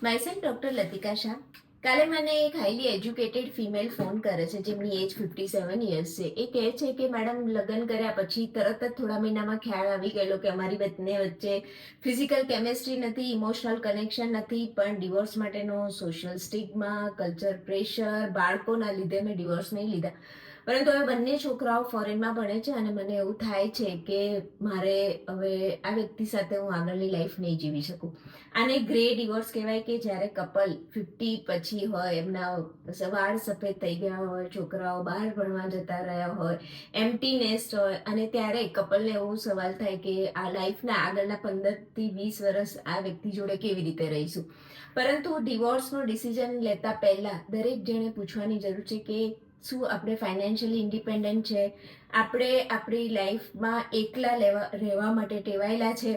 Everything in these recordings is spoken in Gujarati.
Myself doctor Latika Shah. કાલે મને એક હાઈલી એજ્યુકેટેડ ફિમેલ ફોન કરે છે જેમની એજ 57 યર્સ છે. એ કહે છે કે મેડમ, લગ્ન કર્યા પછી તરત જ થોડા મહિનામાં ખ્યાલ આવી ગયેલો કે અમારી બંને વચ્ચે ફિઝિકલ કેમેસ્ટ્રી નથી, ઇમોશનલ કનેક્શન નથી, પણ ડિવોર્સ માટેનો સોશિયલ સ્ટિગ્મા, કલ્ચર પ્રેશર, બાળકોના લીધે મેં ડિવોર્સ નહીં લીધા. પરંતુ હવે બંને છોકરાઓ ફોરેનમાં ભણે છે અને મને એવું થાય છે કે મારે હવે આ વ્યક્તિ સાથે હું આગળની લાઈફ નહીં જીવી શકું. આને ગ્રે ડિવોર્સ કહેવાય કે જ્યારે કપલ 50 પછી હોય, એમના વાળ સફેદ થઈ ગયા હોય, છોકરાઓ બહાર ભણવા જતા રહ્યા હોય, એમ્પ્ટી નેસ્ટ હોય, અને ત્યારે કપલને એવો સવાલ થાય કે આ લાઈફના આગળના 15 થી 20 વર્ષ આ વ્યક્તિ જોડે કેવી રીતે રહીશું. પરંતુ ડિવોર્સનો ડિસિઝન લેતા પહેલા દરેક જણે પૂછવાની જરૂર છે કે શું આપણે ફાઇનાન્શિયલી ઇન્ડિપેન્ડન્ટ છે, આપણે આપણી લાઈફમાં એકલા રહેવા માટે ટેવાયેલા છે,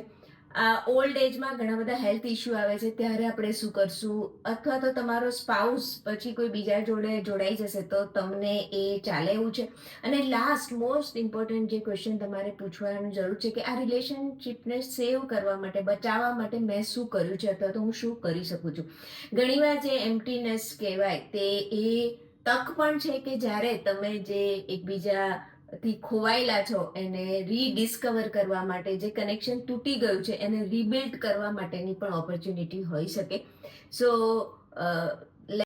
ઓલ્ડ એજમાં ઘણા બધા હેલ્થ ઇસ્યુ આવે છે ત્યારે આપણે શું કરશું, અથવા તો તમારો સ્પાઉસ પછી કોઈ બીજા જોડે જોડાઈ જશે તો તમને એ ચાલે એવું છે. અને લાસ્ટ મોસ્ટ ઇમ્પોર્ટન્ટ જે ક્વેશ્ચન તમારે પૂછવાની જરૂર છે કે આ રિલેશનશિપને સેવ કરવા માટે, બચાવવા માટે મેં શું કર્યું છે અથવા તો હું શું કરી શકું છું. ઘણીવાર જે એમ્પ્ટીનેસ કહેવાય તે એ તક પણ છે કે જ્યારે તમે જે એકબીજાથી ખોવાયેલા છો એને રીડિસ્કવર કરવા માટે, જે કનેક્શન તૂટી ગયું છે એને રીબિલ્ડ કરવા માટેની પણ ઓપોર્ચ્યુનિટી હોઈ શકે. સો